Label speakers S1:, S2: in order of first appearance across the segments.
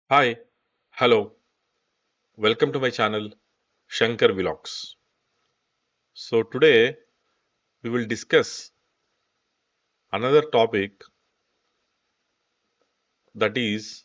S1: Hi, hello, welcome to my channel Shankar Vlogs. So today we will discuss another topic that is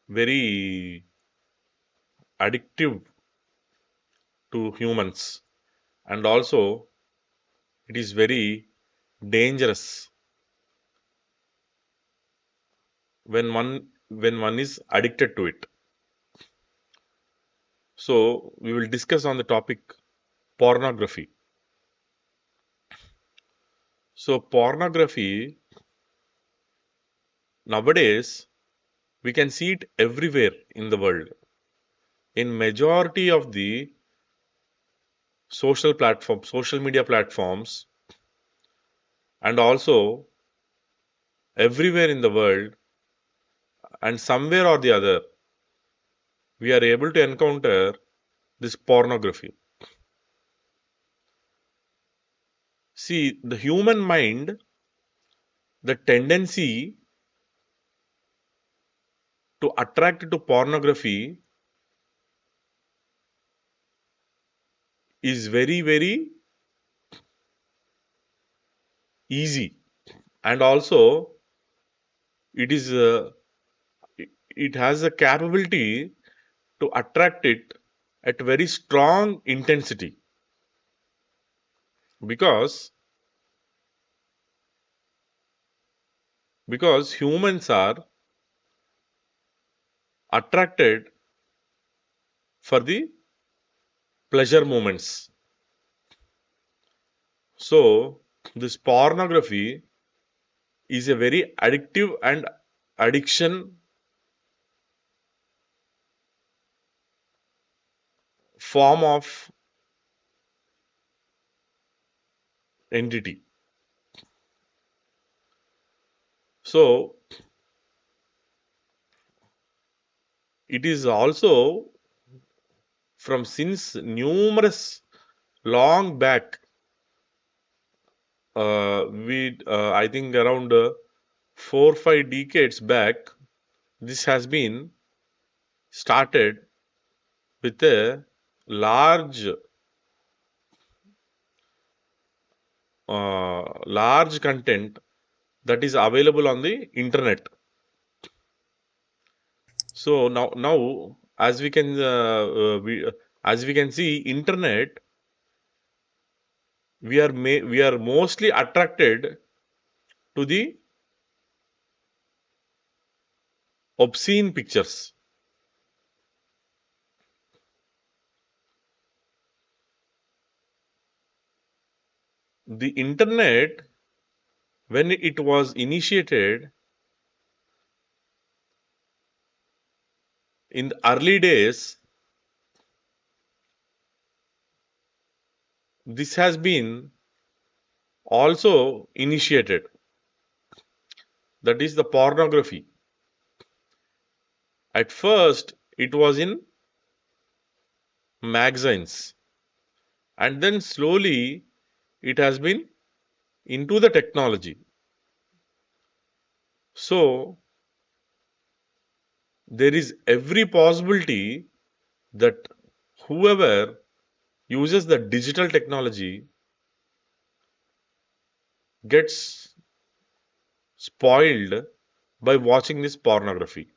S1: very addictive to humans, and also it is very dangerous when one is addicted to it. So we will discuss on the topic pornography. So pornography nowadays we can see it everywhere in the world. In majority of the social media platforms, and also everywhere in the world, and somewhere or the other, we are able to encounter this pornography. See, the human mind, the tendency to attract to pornography is very, very easy, and also it is it has a capability to attract it at very strong intensity, because humans are attracted for the pleasure moments. So this pornography is a very addictive and addiction form of entity. So it is also from since numerous long back. We I think around 4 5 decades back, this has been started with a large large content that is available on the internet. So now as we can see internet, we are mostly attracted to the obscene pictures. The internet, when it was initiated in the early days, this has been also initiated. That is the pornography. At first, it was in magazines, and then slowly it has been into the technology. So there is every possibility that whoever uses the digital technology gets spoiled by watching this pornography.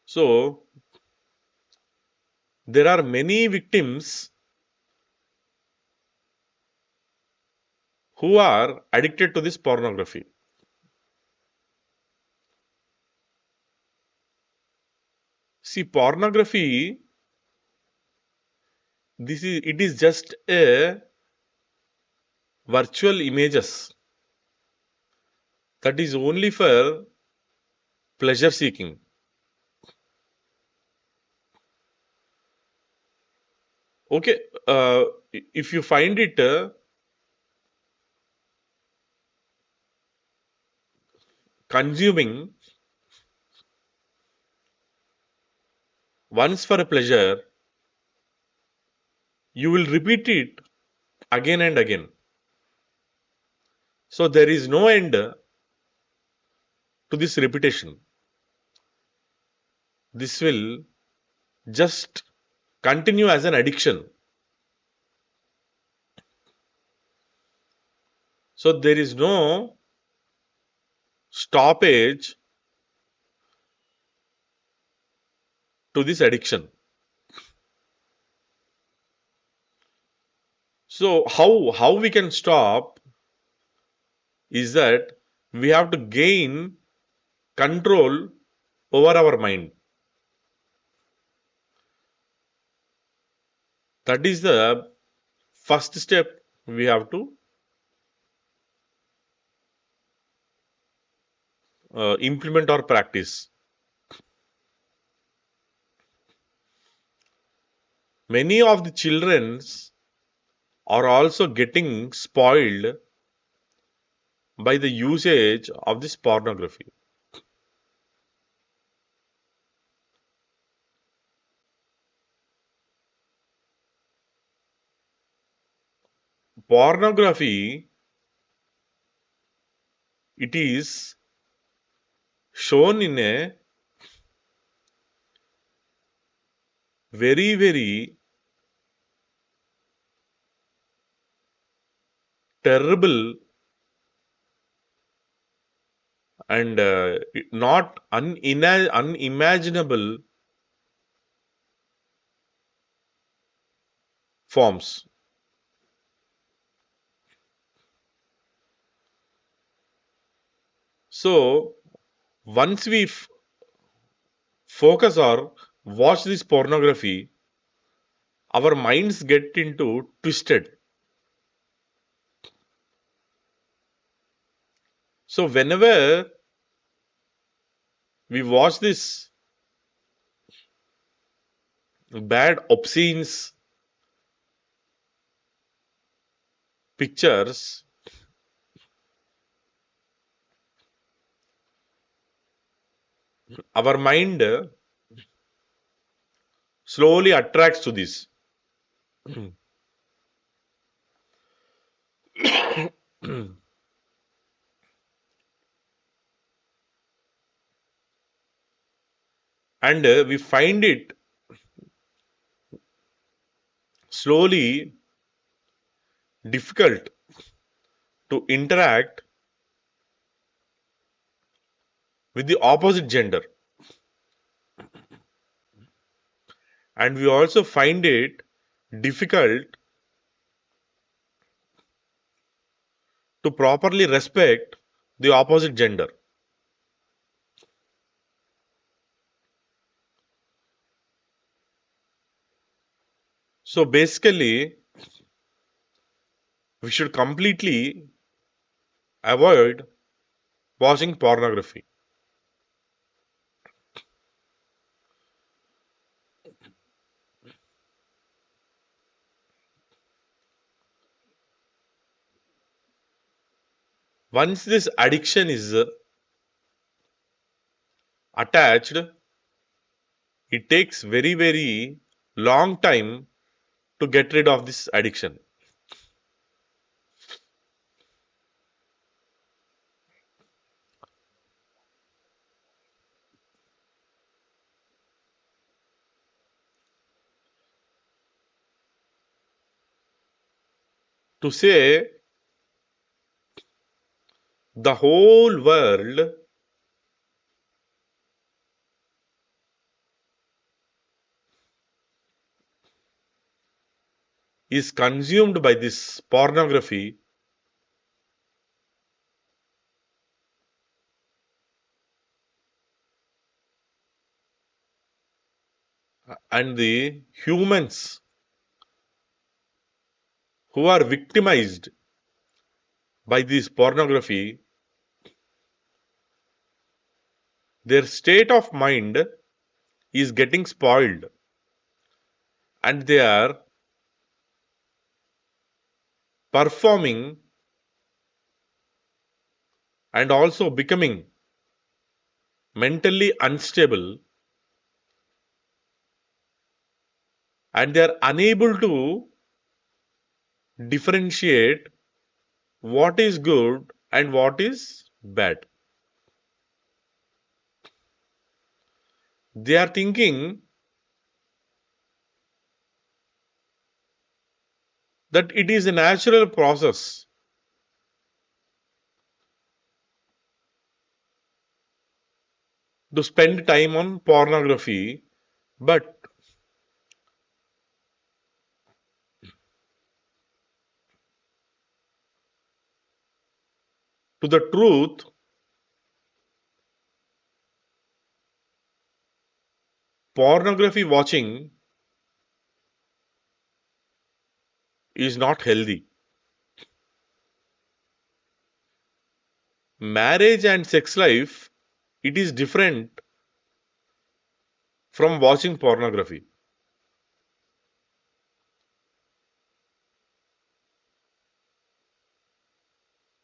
S1: So there are many victims who are addicted to this pornography. See, pornography, it is just a virtual images that is only for pleasure seeking. Okay, if you find it consuming once for a pleasure, you will repeat it again and again. So there is no end to this repetition. This will just continue as an addiction. So there is no stoppage to this addiction. So how we can stop is that we have to gain control over our mind. That is the first step we have to implement or practice. Many of the children are also getting spoiled by the usage of this pornography. Pornography, it is shown in a very terrible and not unimaginable forms. So once we focus or watch this pornography, our minds get into twisted. So whenever we watch this bad obscene pictures, our mind slowly attracts to this. And we find it slowly difficult to interact with the opposite gender. And we also find it difficult to properly respect the opposite gender. So basically, we should completely avoid watching pornography. Once this addiction is attached, it takes very long time to get rid of this addiction. To say the whole world is consumed by this pornography, and the humans who are victimized by this pornography, their state of mind is getting spoiled, and they are performing and also becoming mentally unstable, and they are unable to differentiate what is good and what is bad. They are thinking that it is a natural process to spend time on pornography, but to the truth, pornography watching is not healthy. Marriage and sex life, it is different from watching pornography.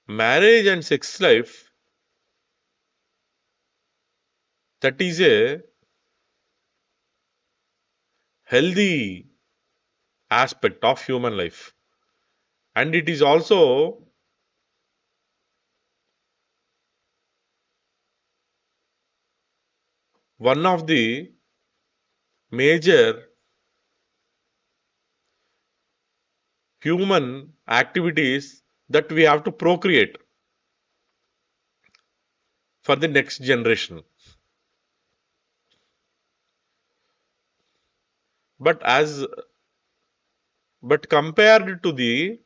S1: Marriage and sex life, that is a healthy aspect of human life. And it is also one of the major human activities that we have to procreate for the next generation. But as but compared to the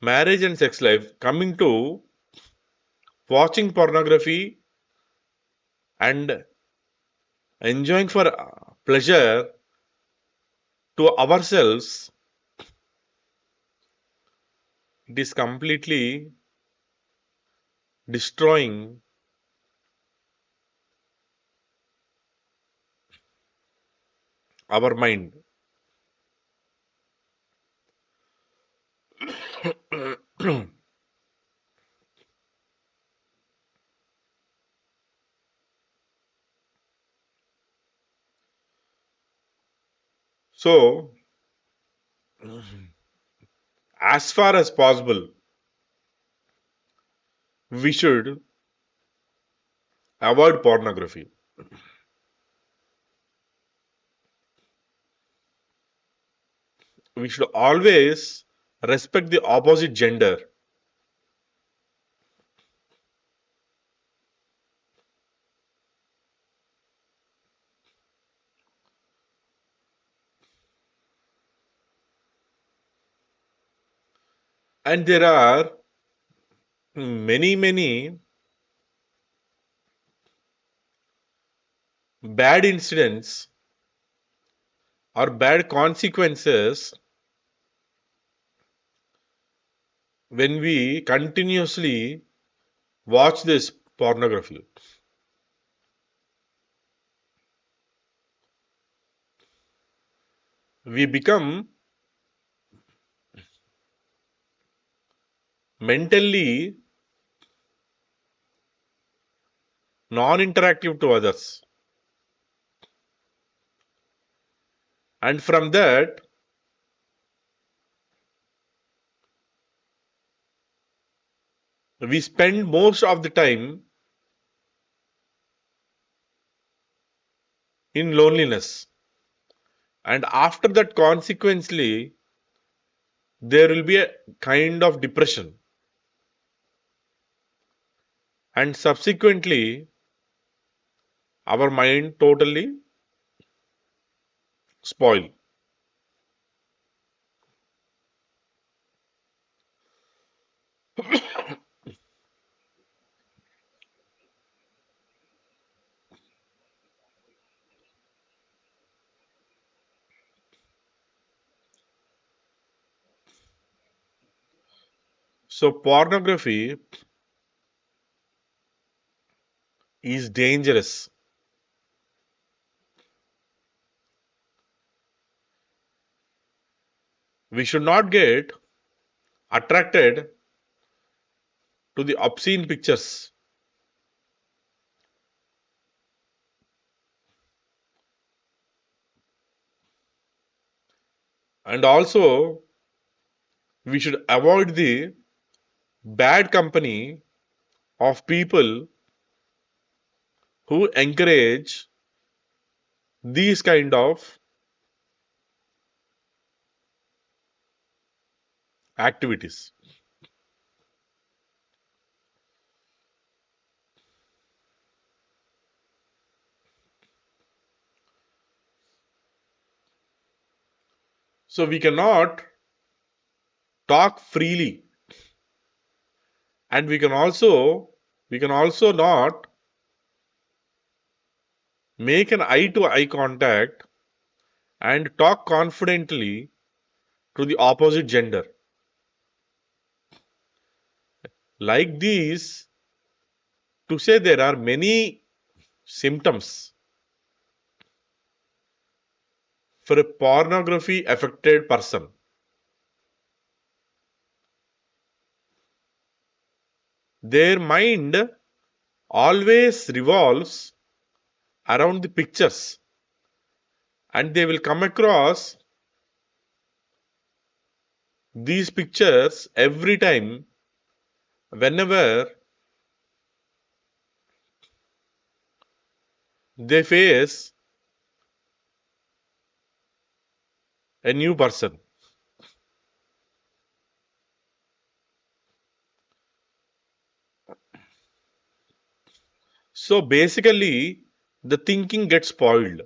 S1: marriage and sex life, coming to watching pornography and enjoying for pleasure to ourselves, it is completely destroying our mind. So, as far as possible, we should avoid pornography. We should always respect the opposite gender. And there are many bad incidents or bad consequences when we continuously watch this pornography. We become mentally non interactive to others. And from that, we spend most of the time in loneliness. And after that, consequently, there will be a kind of depression. And subsequently, our mind totally spoil. So, pornography is dangerous. We should not get attracted to the obscene pictures. And also, We should avoid the bad company of people who encourage these kind of activities. So we cannot talk freely, and we can also not make an eye to eye contact and talk confidently to the opposite gender. Like these, to say there are many symptoms for a pornography affected person. Their mind always revolves around the pictures, and they will come across these pictures every time whenever they face a new person. So basically, the thinking gets spoiled.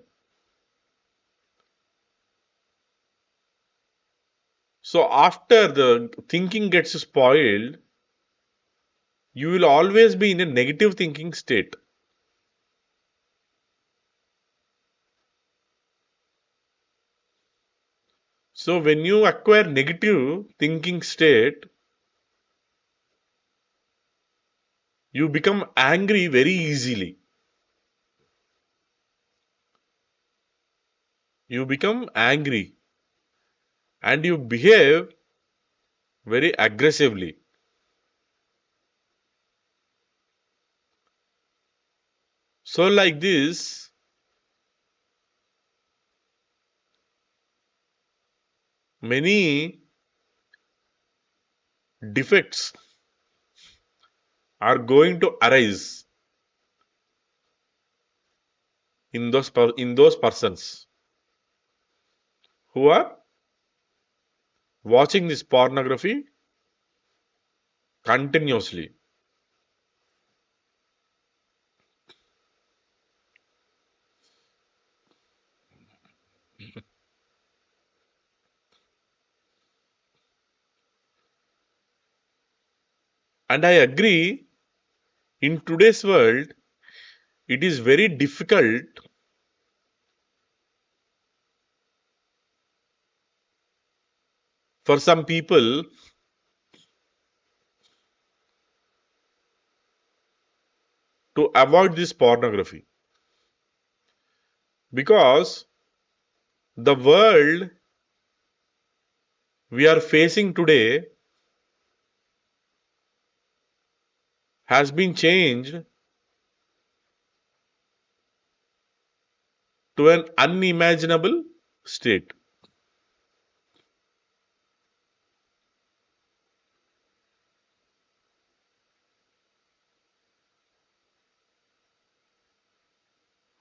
S1: So after the thinking gets spoiled, you will always be in a negative thinking state. So when you acquire negative thinking state, you become angry very easily. You become angry and you behave very aggressively. So like this, many defects are going to arise in those persons who are watching this pornography continuously. And I agree, in today's world, it is very difficult for some people to avoid this pornography because the world we are facing today has been changed to an unimaginable state.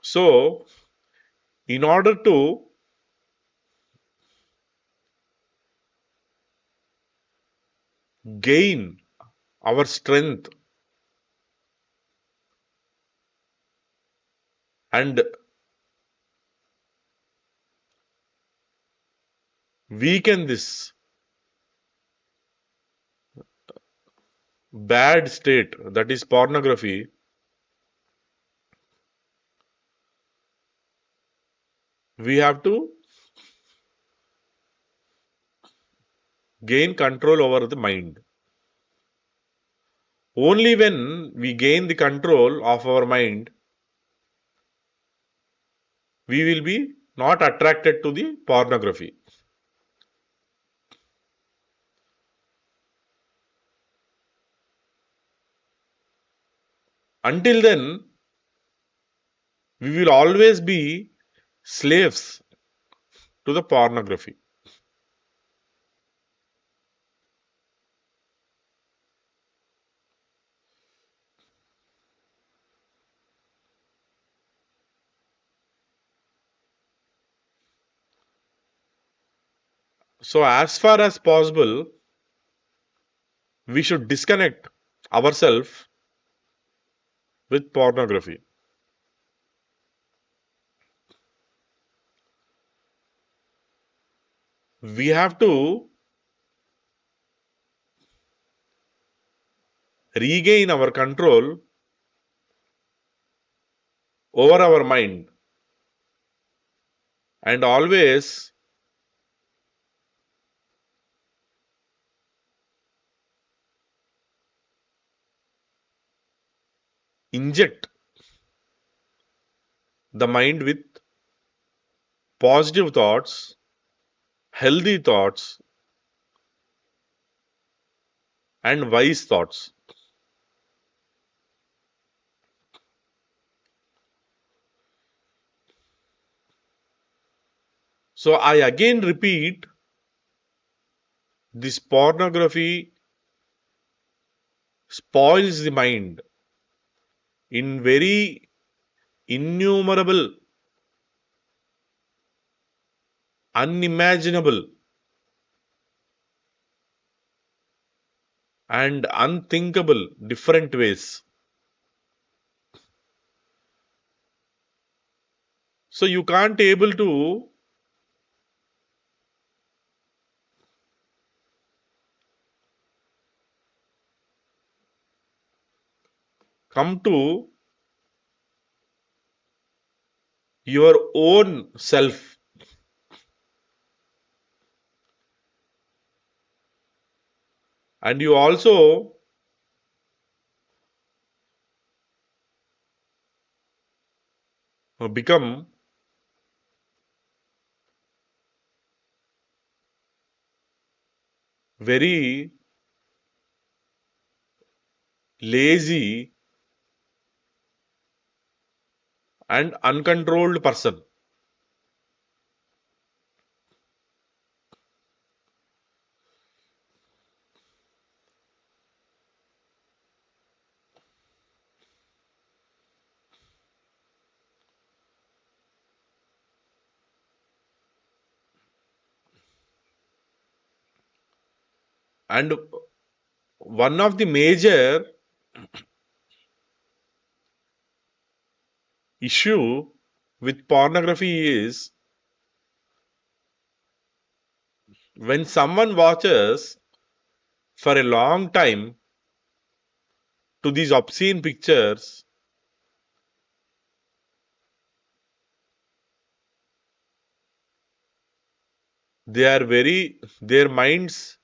S1: So, in order to gain our strength and weaken this bad state, that is pornography, we have to gain control over the mind. Only when we gain the control of our mind, we will be not attracted to the pornography. Until then, we will always be slaves to the pornography. So, as far as possible, we should disconnect ourselves with pornography. We have to regain our control over our mind and always inject the mind with positive thoughts, healthy thoughts, and wise thoughts. So, I again repeat, this pornography spoils the mind in very innumerable, unimaginable, and unthinkable different ways. So you can't able to come to your own self, and you also become very lazy and uncontrolled person. And one of the major issue with pornography is when someone watches for a long time to these obscene pictures, their minds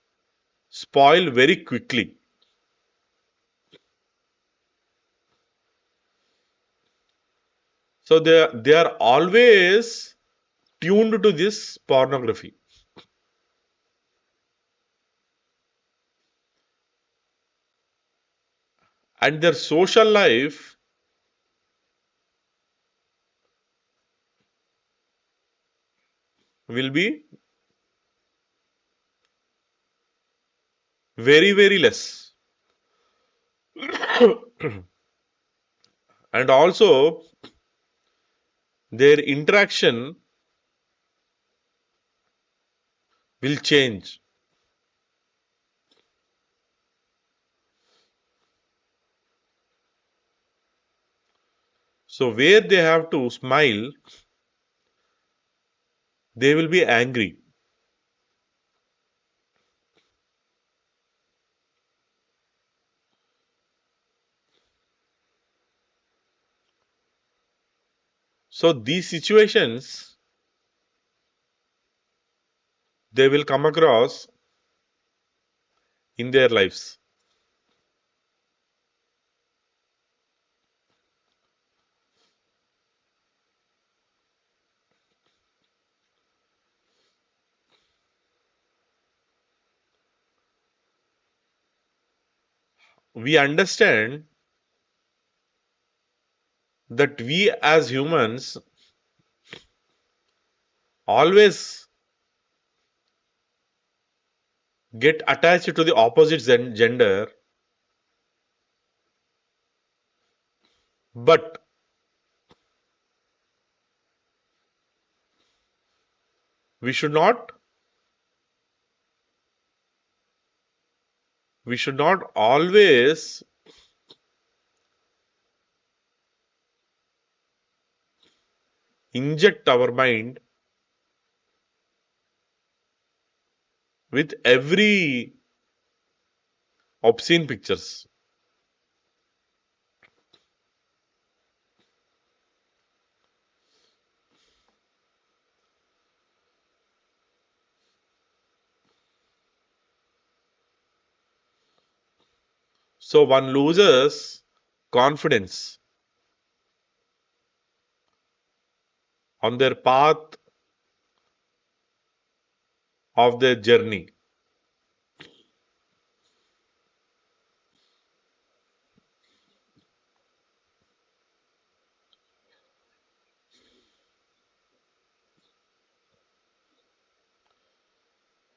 S1: spoil very quickly. So they are always tuned to this pornography, and their social life will be very less. And also their interaction will change. So where they have to smile, they will be angry. So these situations they will come across in their lives. We understand that we as humans always get attached to the opposite gender, but we should not we should not always inject our mind with every obscene pictures. So one loses confidence on their path of their journey.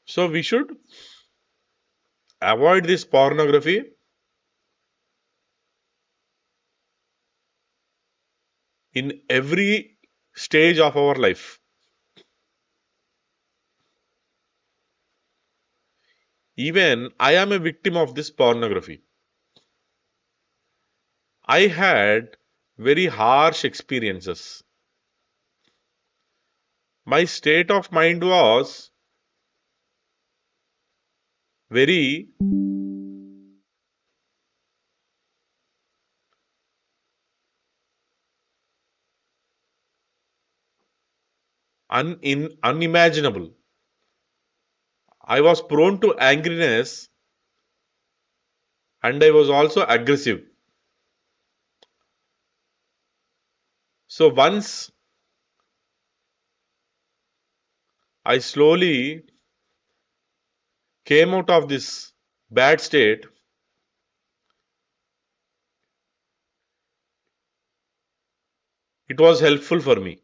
S1: So we should avoid this pornography in every stage of our life. Even I am a victim of this pornography. I had very harsh experiences. My state of mind was very unimaginable. I was prone to angriness and I was also aggressive. So once I slowly came out of this bad state, it was helpful for me.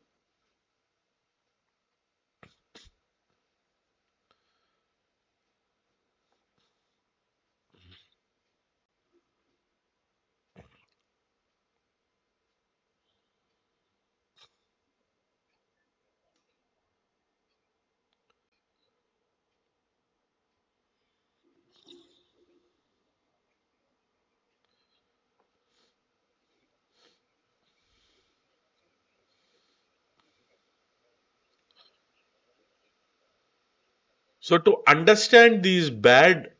S1: So to understand these bad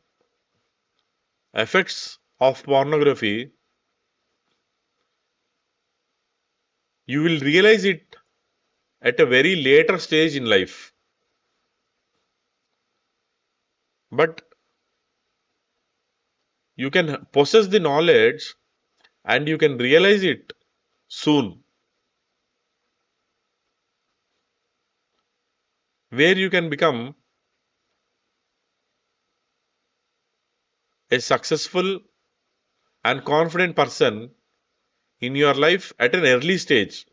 S1: effects of pornography, you will realize it at a very later stage in life. But you can possess the knowledge and you can realize it soon, where you can become a successful and confident person in your life at an early stage.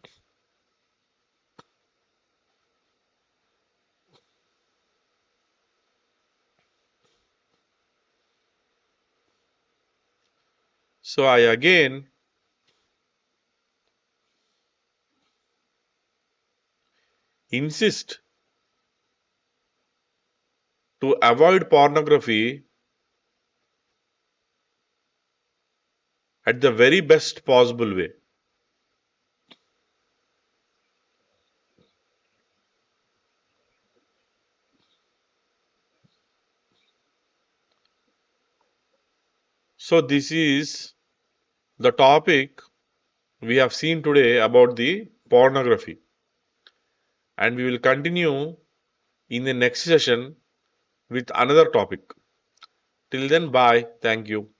S1: So I again insist to avoid pornography at the very best possible way. So this is the topic we have seen today about the pornography, and we will continue in the next session with another topic. Till then, bye. Thank you.